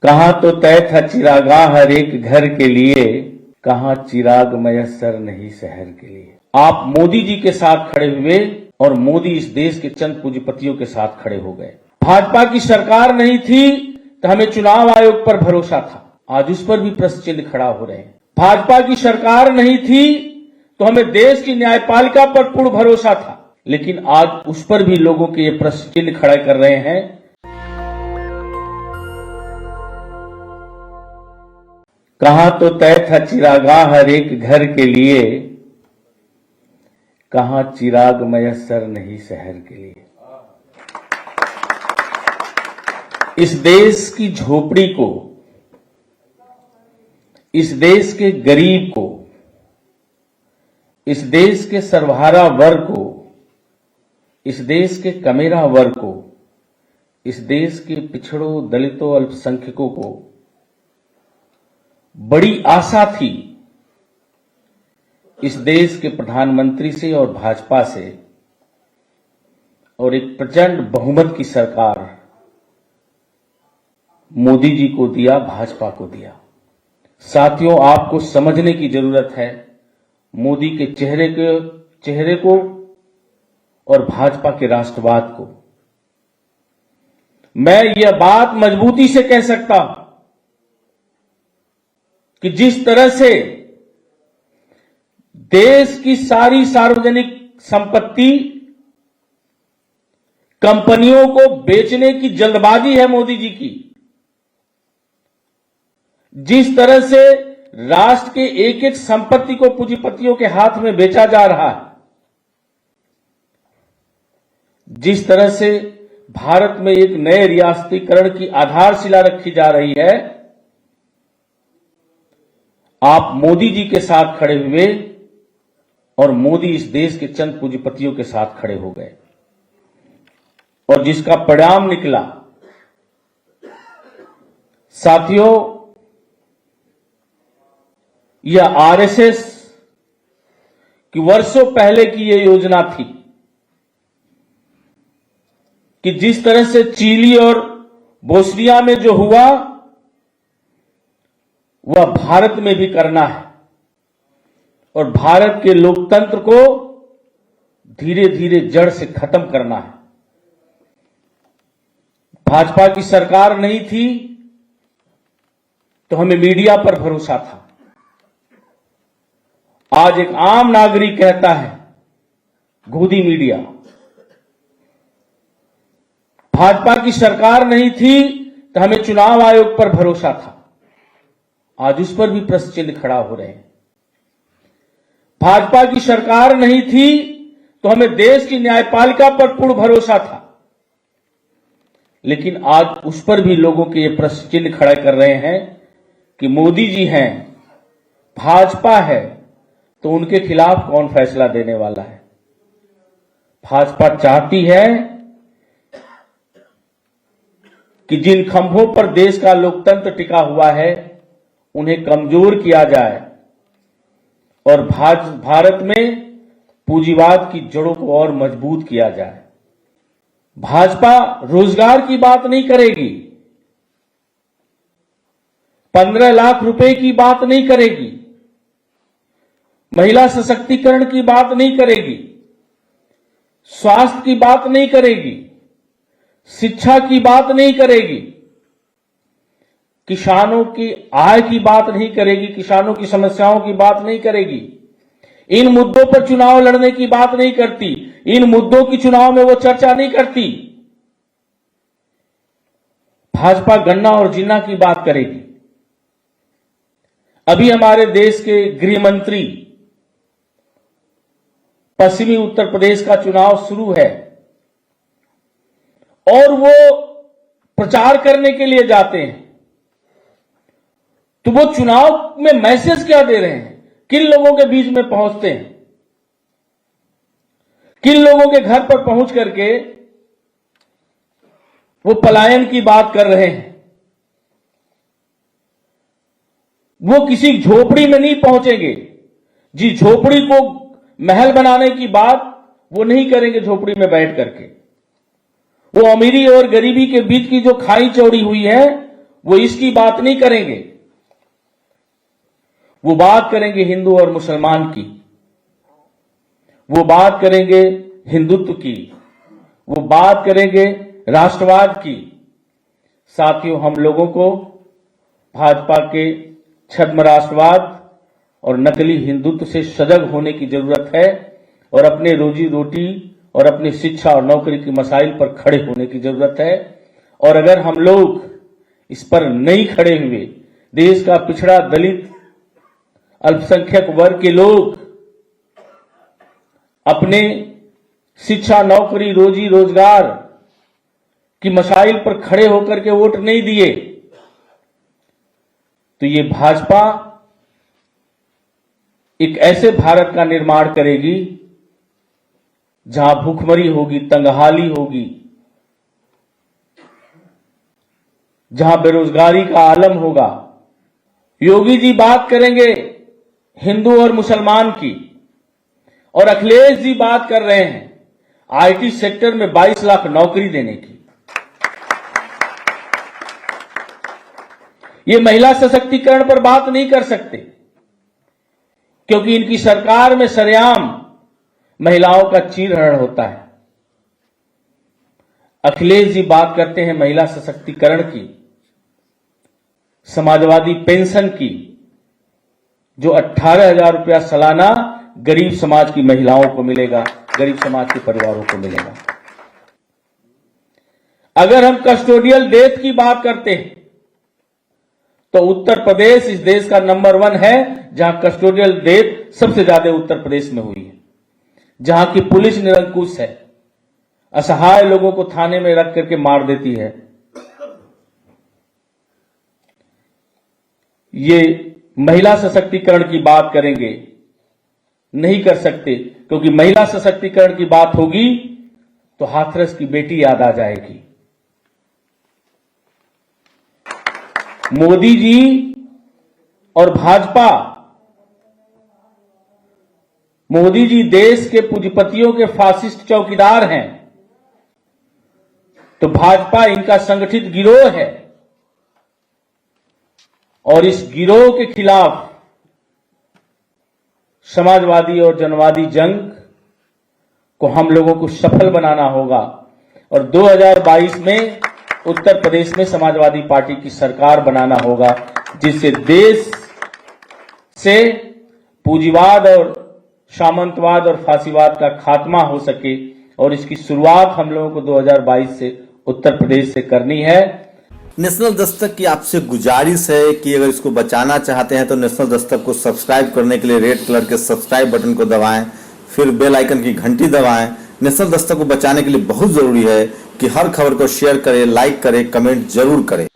कहाँ तो तय था चिरागाह हर एक घर के लिए, कहाँ चिराग मयस्सर नहीं शहर के लिए। आप मोदी जी के साथ खड़े हुए और मोदी इस देश के चंद पूंजीपतियों के साथ खड़े हो गए। भाजपा की सरकार नहीं थी तो हमें चुनाव आयोग पर भरोसा था, आज उस पर भी प्रश्न चिन्ह खड़ा हो रहे हैं। भाजपा की सरकार नहीं थी तो हमें देश की न्यायपालिका पर पूर्ण भरोसा था, लेकिन आज उस पर भी लोगों के ये प्रश्न चिन्ह खड़े कर रहे हैं। कहाँ तो तय था चिरागाह हर एक घर के लिए, कहाँ चिराग मयस्सर नहीं शहर के लिए। इस देश की झोपड़ी को, इस देश के गरीब को, इस देश के सर्वहारा वर्ग को, इस देश के कमेरा वर्ग को, इस देश के पिछड़ों, दलितों, अल्पसंख्यकों को बड़ी आशा थी इस देश के प्रधानमंत्री से और भाजपा से, और एक प्रचंड बहुमत की सरकार मोदी जी को दिया, भाजपा को दिया। साथियों, आपको समझने की जरूरत है मोदी के चेहरे को और भाजपा के राष्ट्रवाद को। मैं यह बात मजबूती से कह सकता हूं कि जिस तरह से देश की सारी सार्वजनिक संपत्ति कंपनियों को बेचने की जल्दबाजी है मोदी जी की, जिस तरह से राष्ट्र के एक एक संपत्ति को पूंजीपतियों के हाथ में बेचा जा रहा है, जिस तरह से भारत में एक नए रियासतीकरण की आधारशिला रखी जा रही है, आप मोदी जी के साथ खड़े हुए और मोदी इस देश के चंद पूंजीपतियों के साथ खड़े हो गए, और जिसका परिणाम निकला, साथियों, यह आरएसएस की वर्षों पहले की यह योजना थी कि जिस तरह से चिली और बोस्निया में जो हुआ वह भारत में भी करना है, और भारत के लोकतंत्र को धीरे धीरे जड़ से खत्म करना है। भाजपा की सरकार नहीं थी तो हमें मीडिया पर भरोसा था। आज एक आम नागरिक कहता है गोदी मीडिया। भाजपा की सरकार नहीं थी तो हमें चुनाव आयोग पर भरोसा था, आज उस पर भी प्रश्न चिन्ह खड़ा हो रहे हैं। भाजपा की सरकार नहीं थी तो हमें देश की न्यायपालिका पर पूर्ण भरोसा था, लेकिन आज उस पर भी लोगों के ये प्रश्न चिन्ह खड़े कर रहे हैं कि मोदी जी हैं, भाजपा है, तो उनके खिलाफ कौन फैसला देने वाला है। भाजपा चाहती है कि जिन खंभों पर देश का लोकतंत्र टिका हुआ है उन्हें कमजोर किया जाए और भारत में पूंजीवाद की जड़ों को और मजबूत किया जाए। भाजपा रोजगार की बात नहीं करेगी, 15 लाख रुपए की बात नहीं करेगी, महिला सशक्तिकरण की बात नहीं करेगी, स्वास्थ्य की बात नहीं करेगी, शिक्षा की बात नहीं करेगी, किसानों की आय की बात नहीं करेगी, किसानों की समस्याओं की बात नहीं करेगी। इन मुद्दों पर चुनाव लड़ने की बात नहीं करती, इन मुद्दों की चुनाव में वो चर्चा नहीं करती। भाजपा गन्ना और जिन्ना की बात करेगी। अभी हमारे देश के गृह मंत्री, पश्चिमी उत्तर प्रदेश का चुनाव शुरू है और वो प्रचार करने के लिए जाते हैं, तो वो चुनाव में मैसेज क्या दे रहे हैं, किन लोगों के बीच में पहुंचते हैं, किन लोगों के घर पर पहुंच करके वो पलायन की बात कर रहे हैं। वो किसी झोपड़ी में नहीं पहुंचेंगे, जिस झोपड़ी को महल बनाने की बात वो नहीं करेंगे झोपड़ी में बैठ करके। वो अमीरी और गरीबी के बीच की जो खाई चौड़ी हुई है वो इसकी बात नहीं करेंगे, वो बात करेंगे हिंदू और मुसलमान की, वो बात करेंगे हिंदुत्व की, वो बात करेंगे राष्ट्रवाद की। साथियों, हम लोगों को भाजपा के छद्म राष्ट्रवाद और नकली हिंदुत्व से सजग होने की जरूरत है और अपने रोजी रोटी और अपनी शिक्षा और नौकरी की मसाइल पर खड़े होने की जरूरत है। और अगर हम लोग इस पर नहीं खड़े हुए, देश का पिछड़ा, दलित, अल्पसंख्यक वर्ग के लोग अपने शिक्षा, नौकरी, रोजी रोजगार की मसाइल पर खड़े होकर के वोट नहीं दिए, तो ये भाजपा एक ऐसे भारत का निर्माण करेगी जहां भूखमरी होगी, तंगहाली होगी, जहां बेरोजगारी का आलम होगा। योगी जी बात करेंगे हिंदू और मुसलमान की, और अखिलेश जी बात कर रहे हैं आईटी सेक्टर में 22 लाख नौकरी देने की। ये महिला सशक्तिकरण पर बात नहीं कर सकते, क्योंकि इनकी सरकार में सरेआम महिलाओं का चीरहरण होता है। अखिलेश जी बात करते हैं महिला सशक्तिकरण की, समाजवादी पेंशन की, जो 18,000 रुपया सालाना गरीब समाज की महिलाओं को मिलेगा, गरीब समाज के परिवारों को मिलेगा। अगर हम कस्टोडियल डेथ की बात करते हैं तो उत्तर प्रदेश इस देश का नंबर 1 है जहां कस्टोडियल डेथ सबसे ज्यादा उत्तर प्रदेश में हुई है, जहां की पुलिस निरंकुश है, असहाय लोगों को थाने में रख करके मार देती है। ये महिला सशक्तिकरण की बात करेंगे, नहीं कर सकते, क्योंकि महिला सशक्तिकरण की बात होगी तो हाथरस की बेटी याद आ जाएगी। मोदी जी और भाजपा, मोदी जी देश के पूंजीपतियों के फासिस्ट चौकीदार हैं, तो भाजपा इनका संगठित गिरोह है, और इस गिरोह के खिलाफ समाजवादी और जनवादी जंग को हम लोगों को सफल बनाना होगा। और 2022 में उत्तर प्रदेश में समाजवादी पार्टी की सरकार बनाना होगा, जिससे देश से पूंजीवाद और सामंतवाद और फांसीवाद का खात्मा हो सके। और इसकी शुरुआत हम लोगों को 2022 से उत्तर प्रदेश से करनी है। नेशनल दस्तक की आपसे गुजारिश है कि अगर इसको बचाना चाहते हैं तो नेशनल दस्तक को सब्सक्राइब करने के लिए रेड कलर के सब्सक्राइब बटन को दबाएं, फिर बेल आइकन की घंटी दबाएं। नेशनल दस्तक को बचाने के लिए बहुत जरूरी है कि हर खबर को शेयर करें, लाइक करें, कमेंट जरूर करें।